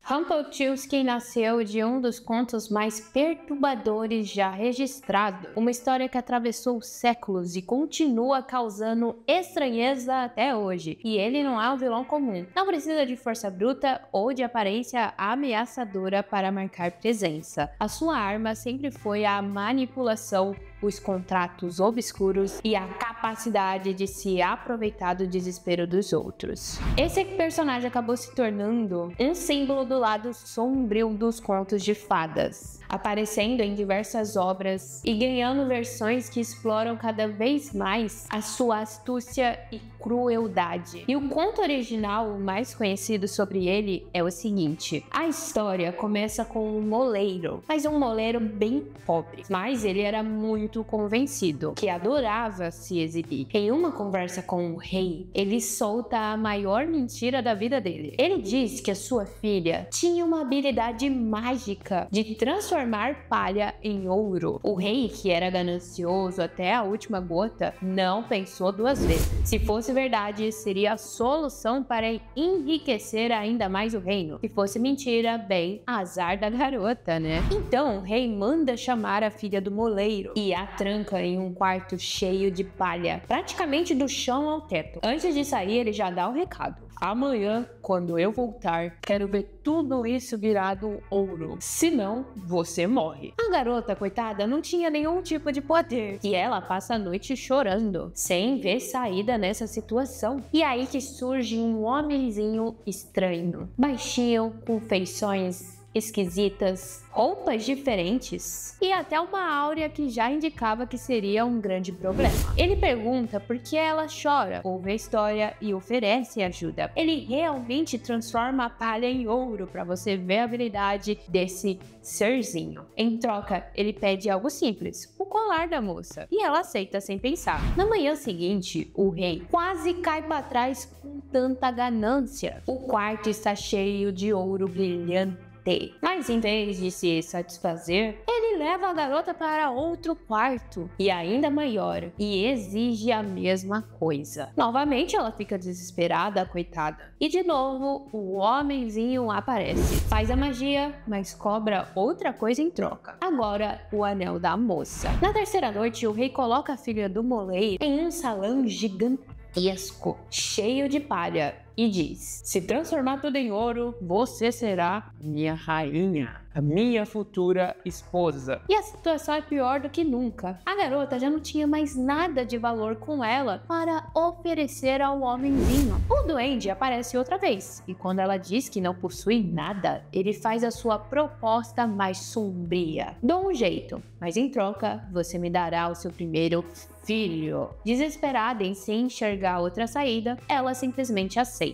Rumpelstiltskin nasceu de um dos contos mais perturbadores já registrados, uma história que atravessou séculos e continua causando estranheza até hoje. E ele não é um vilão comum, não precisa de força bruta ou de aparência ameaçadora para marcar presença. A sua arma sempre foi a manipulação, os contratos obscuros e a capacidade de se aproveitar do desespero dos outros. Esse personagem acabou se tornando um símbolo do lado sombrio dos contos de fadas, aparecendo em diversas obras e ganhando versões que exploram cada vez mais a sua astúcia e crueldade. E o conto original mais conhecido sobre ele é o seguinte: a história começa com um moleiro, mas um moleiro bem pobre, mas ele era muito convencido, que adorava se exibir. Em uma conversa com o rei, ele solta a maior mentira da vida dele. Ele diz que a sua filha tinha uma habilidade mágica de transformar palha em ouro. O rei, que era ganancioso até a última gota, não pensou duas vezes. Se fosse verdade, seria a solução para enriquecer ainda mais o reino. Se fosse mentira, bem, azar da garota, né? Então, o rei manda chamar a filha do moleiro e a tranca em um quarto cheio de palha, praticamente do chão ao teto. Antes de sair, ele já dá o recado: amanhã, quando eu voltar, quero ver tudo isso virado ouro. Senão, você morre. A garota, coitada, não tinha nenhum tipo de poder. E ela passa a noite chorando, sem ver saída nessa situação. E aí que surge um homenzinho estranho, baixinho, com feições esquisitas, roupas diferentes e até uma áurea que já indicava que seria um grande problema. Ele pergunta por que ela chora, ouve a história e oferece ajuda. Ele realmente transforma a palha em ouro para você ver a habilidade desse serzinho. Em troca, ele pede algo simples, o colar da moça, e ela aceita sem pensar. Na manhã seguinte, o rei quase cai para trás com tanta ganância. O quarto está cheio de ouro brilhante. Mas em vez de se satisfazer, ele leva a garota para outro quarto e ainda maior e exige a mesma coisa. Novamente ela fica desesperada, coitada. E de novo o homenzinho aparece, faz a magia, mas cobra outra coisa em troca. Agora o anel da moça. Na terceira noite, o rei coloca a filha do moleiro em um salão gigantesco, cheio de palha, e diz: se transformar tudo em ouro, você será minha rainha, a minha futura esposa. E a situação é pior do que nunca. A garota já não tinha mais nada de valor com ela para oferecer ao homenzinho. O duende aparece outra vez, e quando ela diz que não possui nada, ele faz a sua proposta mais sombria. Dou um jeito, mas em troca, você me dará o seu primeiro filho. Desesperada em se enxergar outra saída, ela simplesmente aceita.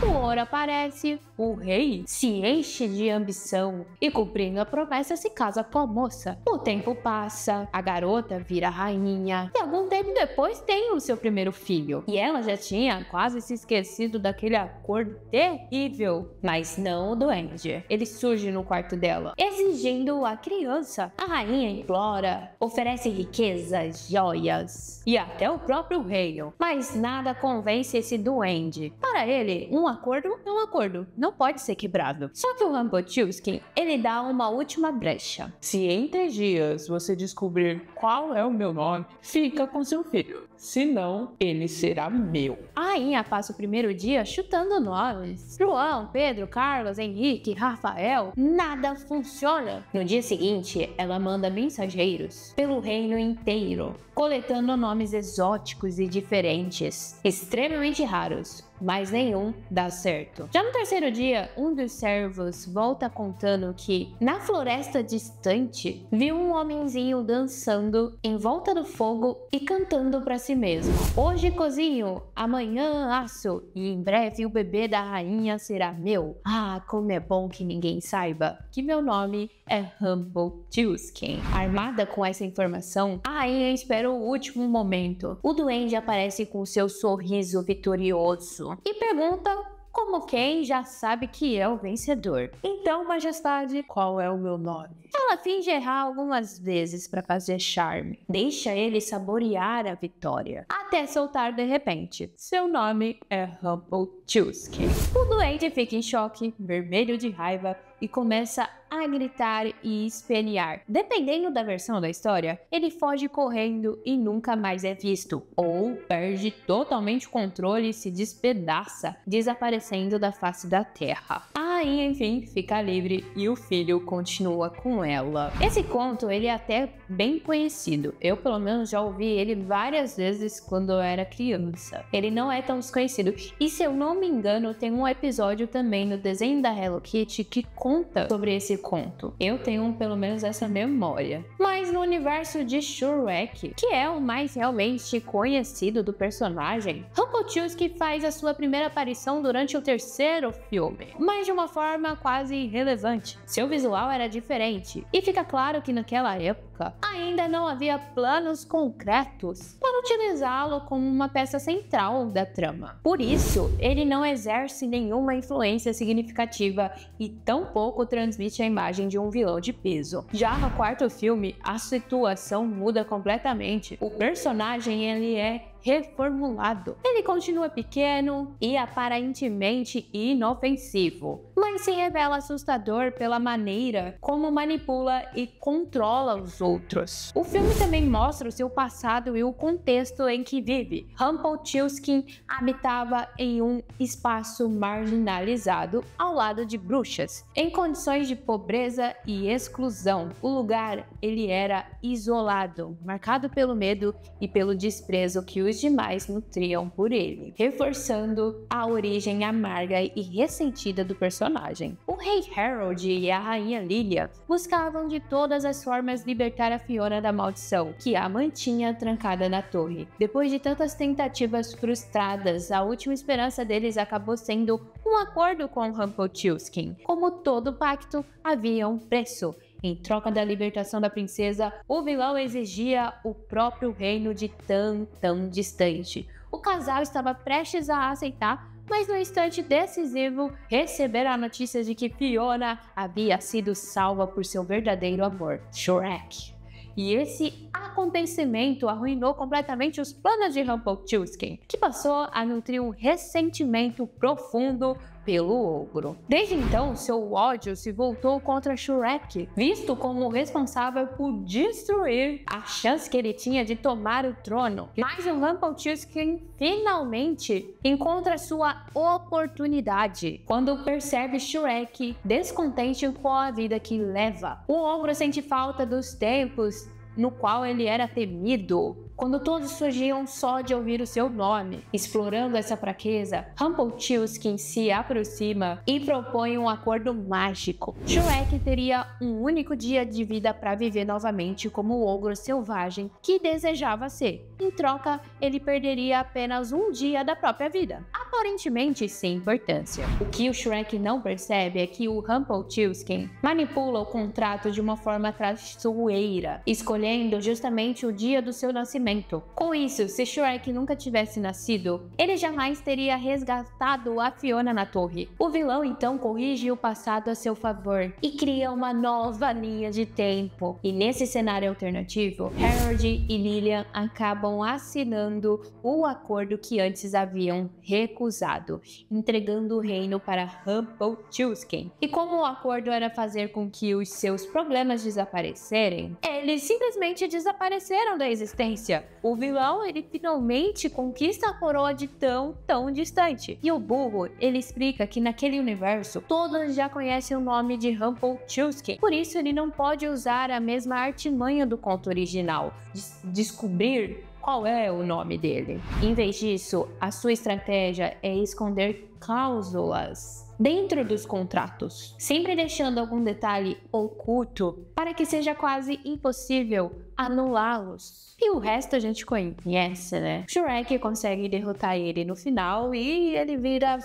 O ouro aparece, o rei se enche de ambição e, cumprindo a promessa, se casa com a moça. O tempo passa, a garota vira rainha e algum tempo depois tem o seu primeiro filho. E ela já tinha quase se esquecido daquele acordo terrível, mas não o duende. Ele surge no quarto dela, exigindo a criança. A rainha implora, oferece riquezas, joias e até o próprio rei, mas nada convence esse duende. Para ele, um acordo é um acordo, não pode ser quebrado. Só que o Rumpelstiltskin, ele dá uma última brecha. Se em 3 dias você descobrir qual é o meu nome, fica com seu filho. Senão, ele será meu. A rainha passa o primeiro dia chutando nomes. João, Pedro, Carlos, Henrique, Rafael, nada funciona. No dia seguinte, ela manda mensageiros pelo reino inteiro, coletando nomes exóticos e diferentes, extremamente raros, mas nenhum dá certo. Já no terceiro dia, um dos servos volta contando que, na floresta distante, viu um homenzinho dançando em volta do fogo e cantando para si mesmo: hoje cozinho, amanhã asso, e em breve o bebê da rainha será meu. Ah, como é bom que ninguém saiba que meu nome é Rumpelstiltskin. Armada com essa informação, a rainha espera o último momento. O duende aparece com seu sorriso vitorioso e pergunta como quem já sabe que é o vencedor. Então, majestade, qual é o meu nome? Ela finge errar algumas vezes para fazer charme. Deixa ele saborear a vitória, até soltar de repente. Seu nome é Rumpelstiltskin. O doente fica em choque, vermelho de raiva, e começa a gritar e espelhar. Dependendo da versão da história, ele foge correndo e nunca mais é visto, ou perde totalmente o controle e se despedaça, desaparecendo da face da terra. Aí, enfim, fica livre e o filho continua com ela. Esse conto, ele é até bem conhecido. Eu, pelo menos, já ouvi ele várias vezes quando eu era criança. Ele não é tão desconhecido. E, se eu não me engano, tem um episódio também no desenho da Hello Kitty que conta sobre esse conto. Eu tenho, pelo menos, essa memória. Mas no universo de Shrek, que é o mais realmente conhecido do personagem, Rumpelstiltskin faz a sua primeira aparição durante o terceiro filme, mas de uma forma quase irrelevante. Seu visual era diferente, e fica claro que naquela época ainda não havia planos concretos para utilizá-lo como uma peça central da trama. Por isso, ele não exerce nenhuma influência significativa e tampouco transmite a imagem de um vilão de peso. Já no quarto filme, a situação muda completamente. O personagem, ele é reformulado. Ele continua pequeno e aparentemente inofensivo, mas se revela assustador pela maneira como manipula e controla os outros. O filme também mostra o seu passado e o contexto em que vive. Rumpelstiltskin habitava em um espaço marginalizado ao lado de bruxas, em condições de pobreza e exclusão. O lugar, ele era isolado, marcado pelo medo e pelo desprezo que os demais nutriam por ele, reforçando a origem amarga e ressentida do personagem. O rei Harold e a rainha Lilia buscavam de todas as formas libertar a Fiona da maldição que a mantinha trancada na torre. Depois de tantas tentativas frustradas, a última esperança deles acabou sendo um acordo com Rumpelstiltskin. Como todo pacto, havia um preço. Em troca da libertação da princesa, o vilão exigia o próprio reino de tão distante. O casal estava prestes a aceitar, mas no instante decisivo, receberam a notícia de que Fiona havia sido salva por seu verdadeiro amor, Shrek. E esse acontecimento arruinou completamente os planos de Rumpelstiltskin, que passou a nutrir um ressentimento profundo pelo ogro. Desde então, seu ódio se voltou contra Shrek, visto como responsável por destruir a chance que ele tinha de tomar o trono. Mas o Rumpelstiltskin finalmente encontra sua oportunidade quando percebe Shrek descontente com a vida que leva. O ogro sente falta dos tempos no qual ele era temido, quando todos surgiam só de ouvir o seu nome. Explorando essa fraqueza, Rumpelstiltskin se aproxima e propõe um acordo mágico. Shrek teria um único dia de vida para viver novamente como o ogro selvagem que desejava ser. Em troca, ele perderia apenas um dia da própria vida, aparentemente sem importância. O que o Shrek não percebe é que o Rumpelstiltskin manipula o contrato de uma forma traiçoeira, escolhendo justamente o dia do seu nascimento. Com isso, se Shrek nunca tivesse nascido, ele jamais teria resgatado a Fiona na torre. O vilão então corrige o passado a seu favor e cria uma nova linha de tempo. E nesse cenário alternativo, Harold e Lilian acabam assinando o acordo que antes haviam recusado, entregando o reino para Rumpelstiltskin. E como o acordo era fazer com que os seus problemas desaparecerem, eles simplesmente desapareceram da existência. O vilão, ele finalmente conquista a coroa de tão distante. E o burro, ele explica que naquele universo, todos já conhecem o nome de Rumpelstiltskin. Por isso, ele não pode usar a mesma artimanha do conto original, de descobrir qual é o nome dele. Em vez disso, a sua estratégia é esconder cláusulas dentro dos contratos, sempre deixando algum detalhe oculto para que seja quase impossível anulá-los. E o resto a gente conhece, né? Shrek consegue derrotar ele no final e ele vira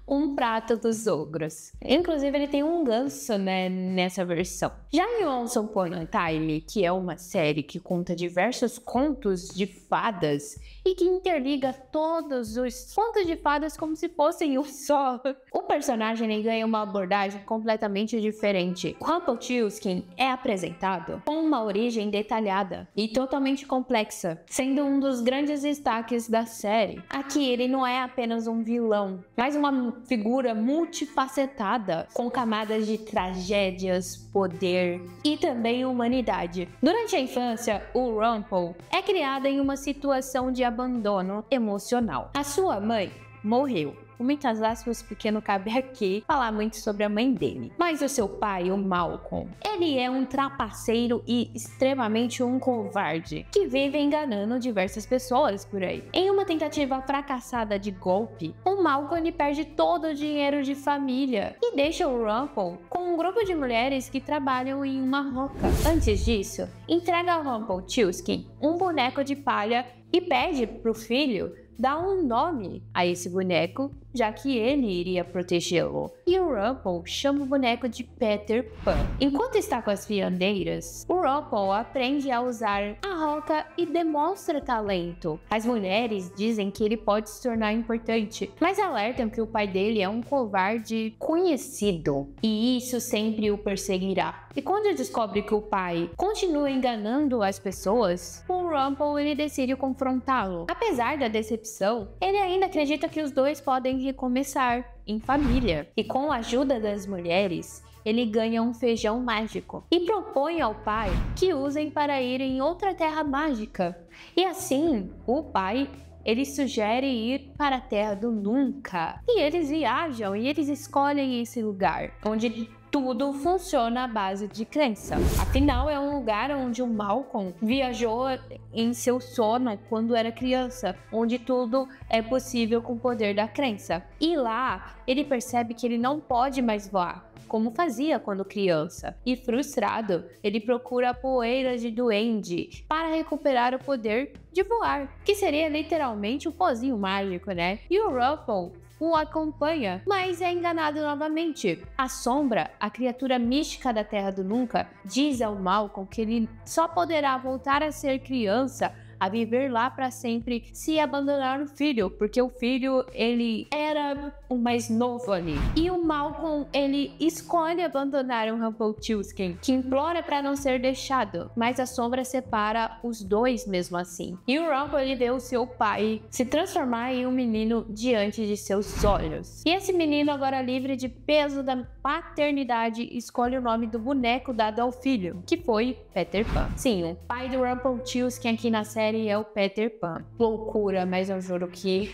um prato dos ogros. Inclusive, ele tem um ganso, né, nessa versão. Já em Once Upon a Time, que é uma série que conta diversos contos de fadas e que interliga todos os contos de fadas como se fossem um só. O personagem ele ganha uma abordagem completamente diferente. Rumpelstiltskin é apresentado com uma origem detalhada e totalmente complexa, sendo um dos grandes destaques da série. Aqui ele não é apenas um vilão, mas uma figura multifacetada, com camadas de tragédias, poder e também humanidade. Durante a infância, o Rumple é criado em uma situação de abandono emocional. A sua mãe morreu. Com muitas aspas, porque não cabe aqui falar muito sobre a mãe dele. Mas o seu pai, o Malcolm, ele é um trapaceiro e extremamente um covarde, que vive enganando diversas pessoas por aí. Em uma tentativa fracassada de golpe, o Malcolm ele perde todo o dinheiro de família e deixa o Rumple com um grupo de mulheres que trabalham em uma roca. Antes disso, entrega ao Rumpelstiltskin um boneco de palha e pede pro filho dar um nome a esse boneco, já que ele iria protegê-lo. E o Rumple chama o boneco de Peter Pan. Enquanto está com as fiandeiras, o Rumple aprende a usar a roca e demonstra talento. As mulheres dizem que ele pode se tornar importante, mas alertam que o pai dele é um covarde conhecido, e isso sempre o perseguirá. E quando descobre que o pai continua enganando as pessoas, o Rumple ele decide confrontá-lo. Apesar da decepção, ele ainda acredita que os dois podem recomeçar em família. E com a ajuda das mulheres, ele ganha um feijão mágico e propõe ao pai que usem para ir em outra terra mágica. E assim, o pai ele sugere ir para a Terra do Nunca. E eles viajam e eles escolhem esse lugar, onde tudo funciona à base de crença. Afinal, é um lugar onde o Malcolm viajou em seu sono quando era criança, onde tudo é possível com o poder da crença. E lá, ele percebe que ele não pode mais voar, como fazia quando criança. E frustrado, ele procura a poeira de duende para recuperar o poder de voar, que seria literalmente um pozinho mágico, né? E o Rumple o acompanha, mas é enganado novamente. A Sombra, a criatura mística da Terra do Nunca, diz ao Malcolm que ele só poderá voltar a ser criança, a viver lá para sempre, se abandonar o filho, porque o filho, ele era o mais novo ali. E o Malcolm, ele escolhe abandonar o Rumpelstiltskin, que implora para não ser deixado, mas a Sombra separa os dois mesmo assim. E o Rumple, ele vê o seu pai se transformar em um menino diante de seus olhos. E esse menino, agora livre de peso da paternidade, escolhe o nome do boneco dado ao filho, que foi Peter Pan. Sim, o pai do Rumpelstiltskin aqui na série é o Peter Pan. Loucura, mas eu juro que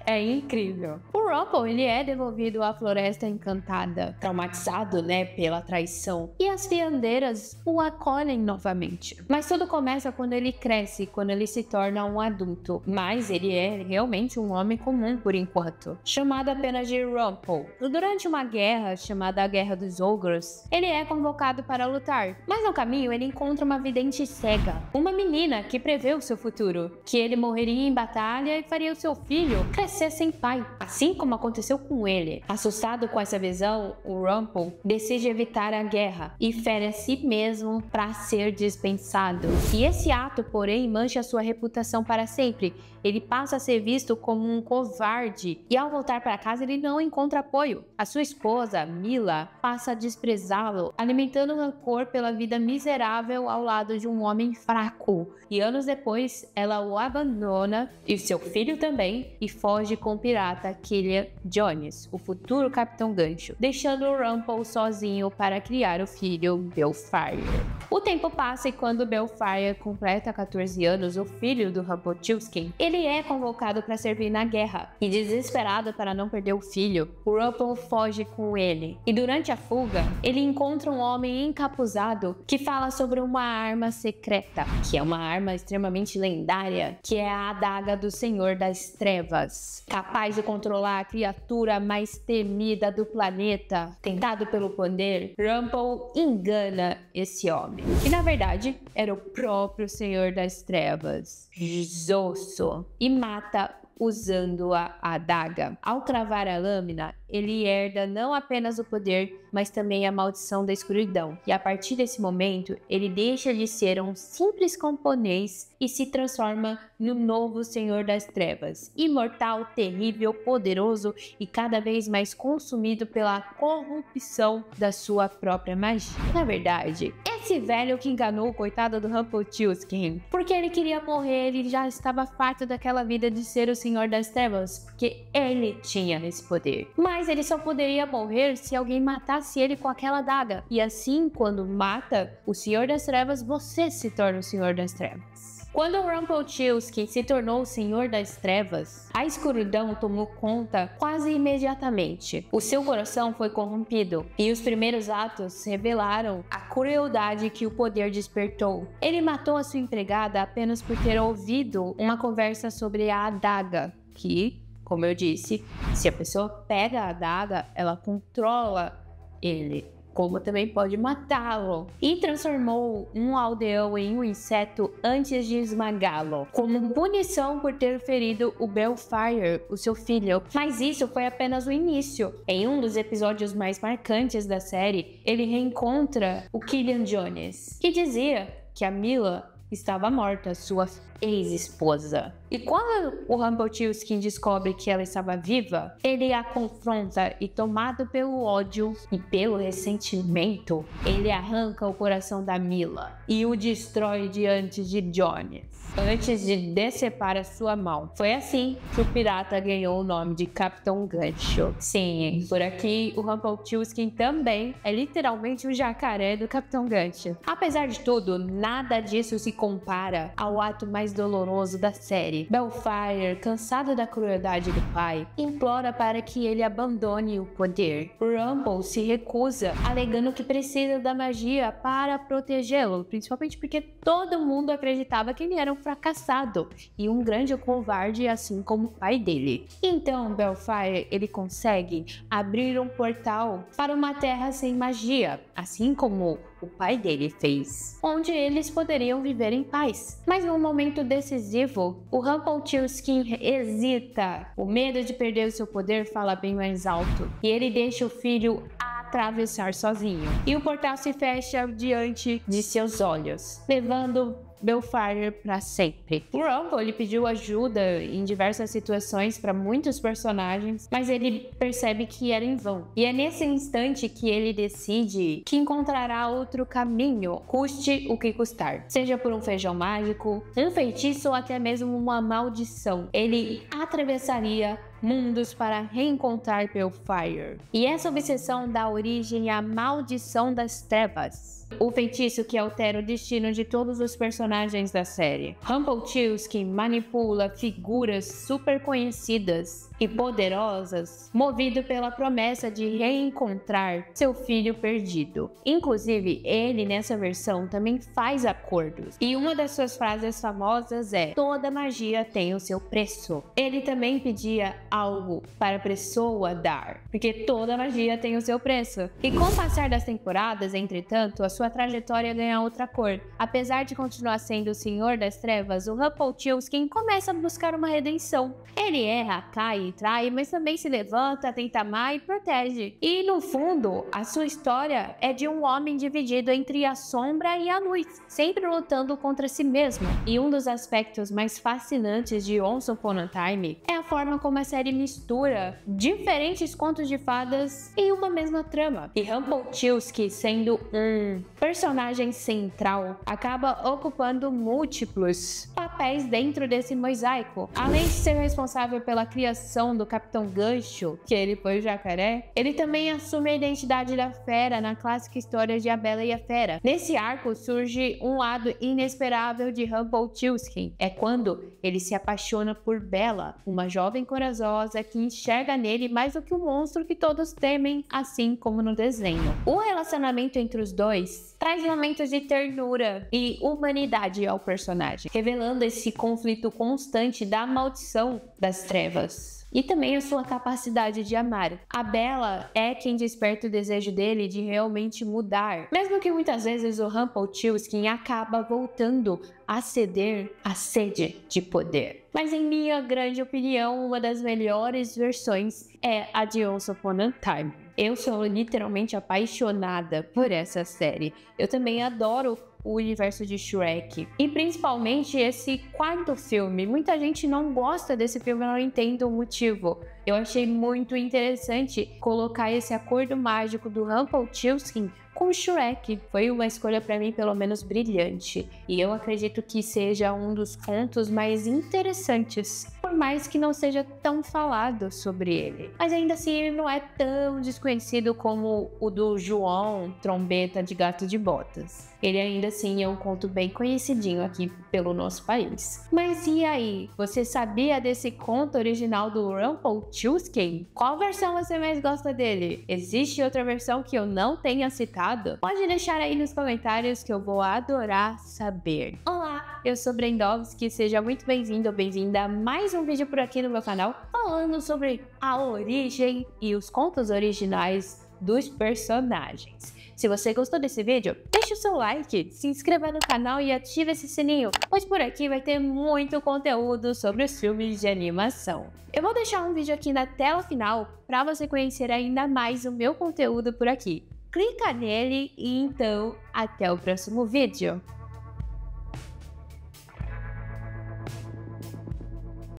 é incrível. O Rumple, ele é devolvido à Floresta Encantada, traumatizado, né, pela traição. E as fiandeiras o acolhem novamente. Mas tudo começa quando ele cresce, quando ele se torna um adulto. Mas ele é realmente um homem comum por enquanto, chamado apenas de Rumple. Durante uma guerra chamada a Guerra dos Ogros, ele é convocado para lutar. Mas no caminho ele encontra uma vidente cega, uma menina que prevê o seu futuro, que ele morreria em batalha e faria o seu filho crescer sem pai, assim como aconteceu com ele. Assustado com essa visão, o Rumple decide evitar a guerra e fere a si mesmo para ser dispensado. E esse ato, porém, mancha sua reputação para sempre. Ele passa a ser visto como um covarde e ao voltar para casa ele não encontra apoio. A sua esposa, Mila, passa a desprezá-lo, alimentando rancor pela vida miserável ao lado de um homem fraco. E anos depois, ela o abandona, e seu filho também, e foge com o pirata Killian Jones, o futuro Capitão Gancho, deixando o Rumple sozinho para criar o filho Belfire. O tempo passa e quando Belfire completa 14 anos, o filho do Rumpelstiltskin, ele é convocado para servir na guerra. E desesperado para não perder o filho, o Rumple foge com ele. E durante a fuga, ele encontra um homem encapuzado que fala sobre uma arma secreta, que é uma arma extremamente lendária, que é a adaga do Senhor das Trevas, capaz de controlar a criatura mais temida do planeta. Tentado pelo poder, Rumple engana esse homem, que na verdade era o próprio Senhor das Trevas, Zoso, e mata usando a adaga. Ao cravar a lâmina, ele herda não apenas o poder, mas também a maldição da escuridão. E a partir desse momento, ele deixa de ser um simples camponês e se transforma no novo Senhor das Trevas, imortal, terrível, poderoso e cada vez mais consumido pela corrupção da sua própria magia. Na verdade, esse velho que enganou o coitado do Rumpelstiltskin, porque ele queria morrer, ele já estava farto daquela vida de ser o Senhor das Trevas, porque ele tinha esse poder. Mas ele só poderia morrer se alguém matasse ele com aquela adaga. E assim, quando mata o Senhor das Trevas, você se torna o Senhor das Trevas. Quando o Rumpelstiltskin se tornou o Senhor das Trevas, a escuridão tomou conta quase imediatamente. O seu coração foi corrompido e os primeiros atos revelaram a crueldade que o poder despertou. Ele matou a sua empregada apenas por ter ouvido uma conversa sobre a adaga, que, como eu disse, se a pessoa pega a adaga, ela controla ele, como também pode matá-lo, e transformou um aldeão em um inseto antes de esmagá-lo, como punição por ter ferido o Balefire, o seu filho. Mas isso foi apenas o início. Em um dos episódios mais marcantes da série, ele reencontra o Killian Jones, que dizia que a Mila estava morta, sua ex-esposa. E quando o Rumpelstiltskin descobre que ela estava viva, ele a confronta e, tomado pelo ódio e pelo ressentimento, ele arranca o coração da Mila e o destrói diante de Jones, antes de decepar a sua mão. Foi assim que o pirata ganhou o nome de Capitão Gancho. Sim, por aqui o Rumpelstiltskin também é literalmente o jacaré do Capitão Gancho. Apesar de tudo, nada disso se compara ao ato mais doloroso da série. Balefire, cansado da crueldade do pai, implora para que ele abandone o poder. Rumple se recusa, alegando que precisa da magia para protegê-lo, principalmente porque todo mundo acreditava que ele era um fracassado e um grande covarde, assim como o pai dele. Então, Balefire, ele consegue abrir um portal para uma terra sem magia, assim como o pai dele fez, onde eles poderiam viver em paz. Mas num momento decisivo, o Rumpelstiltskin hesita. O medo de perder o seu poder fala bem mais alto, e ele deixa o filho atravessar sozinho. E o portal se fecha diante de seus olhos, levando Balefire para sempre. O Rumple, ele pediu ajuda em diversas situações para muitos personagens, mas ele percebe que era em vão. E é nesse instante que ele decide que encontrará outro caminho, custe o que custar. Seja por um feijão mágico, um feitiço ou até mesmo uma maldição. Ele atravessaria mundos para reencontrar Balefire. E essa obsessão dá origem à Maldição das Trevas, o feitiço que altera o destino de todos os personagens da série. Rumpelstiltskin manipula figuras super conhecidas e poderosas, movido pela promessa de reencontrar seu filho perdido. Inclusive, ele nessa versão também faz acordos, e uma das suas frases famosas é: toda magia tem o seu preço. Ele também pedia algo para a pessoa dar, porque toda magia tem o seu preço. E com o passar das temporadas, entretanto, a sua trajetória ganha outra cor. Apesar de continuar sendo o Senhor das Trevas, o Rumpelstiltskin começa a buscar uma redenção. Ele erra, cai e trai, mas também se levanta, tenta amar e protege. E no fundo, a sua história é de um homem dividido entre a sombra e a luz, sempre lutando contra si mesmo. E um dos aspectos mais fascinantes de Once Upon a Time é a forma como a série mistura diferentes contos de fadas em uma mesma trama. E Rumpelstiltskin, sendo um personagem central, acaba ocupando múltiplos papéis dentro desse mosaico. Além de ser responsável pela criação do Capitão Gancho, que ele foi o jacaré, ele também assume a identidade da fera na clássica história de A Bela e a Fera. Nesse arco surge um lado inesperável de Rumpelstiltskin. É quando ele se apaixona por Bella, uma jovem corajosa que enxerga nele mais do que o monstro que todos temem, assim como no desenho. O relacionamento entre os dois traz momentos de ternura e humanidade ao personagem, revelando esse conflito constante da maldição das trevas. e também a sua capacidade de amar. A Bella é quem desperta o desejo dele de realmente mudar, mesmo que muitas vezes o Rumpelstiltskin acaba voltando a ceder à sede de poder. Mas em minha grande opinião, uma das melhores versões é a de Once Upon a Time. Eu sou literalmente apaixonada por essa série. Eu também adoro o universo de Shrek. E principalmente esse quarto filme. Muita gente não gosta desse filme, eu não entendo o motivo. Eu achei muito interessante colocar esse acordo mágico do Rumpelstiltskin com Shrek. Foi uma escolha para mim pelo menos brilhante. E eu acredito que seja um dos contos mais interessantes, por mais que não seja tão falado sobre ele. Mas ainda assim ele não é tão desconhecido como o do João, Trombeta de Gato de Botas. Ele ainda assim é um conto bem conhecidinho aqui pelo nosso país. Mas e aí? Você sabia desse conto original do Rumpelstiltskin? Qual versão você mais gosta dele? Existe outra versão que eu não tenha citado? Pode deixar aí nos comentários que eu vou adorar saber. Olá, eu sou Brendovski, seja muito bem-vindo ou bem-vinda a mais um vídeo por aqui no meu canal falando sobre a origem e os contos originais dos personagens. Se você gostou desse vídeo, deixe o seu like, se inscreva no canal e ative esse sininho, pois por aqui vai ter muito conteúdo sobre os filmes de animação. Eu vou deixar um vídeo aqui na tela final para você conhecer ainda mais o meu conteúdo por aqui. Clica nele e então até o próximo vídeo.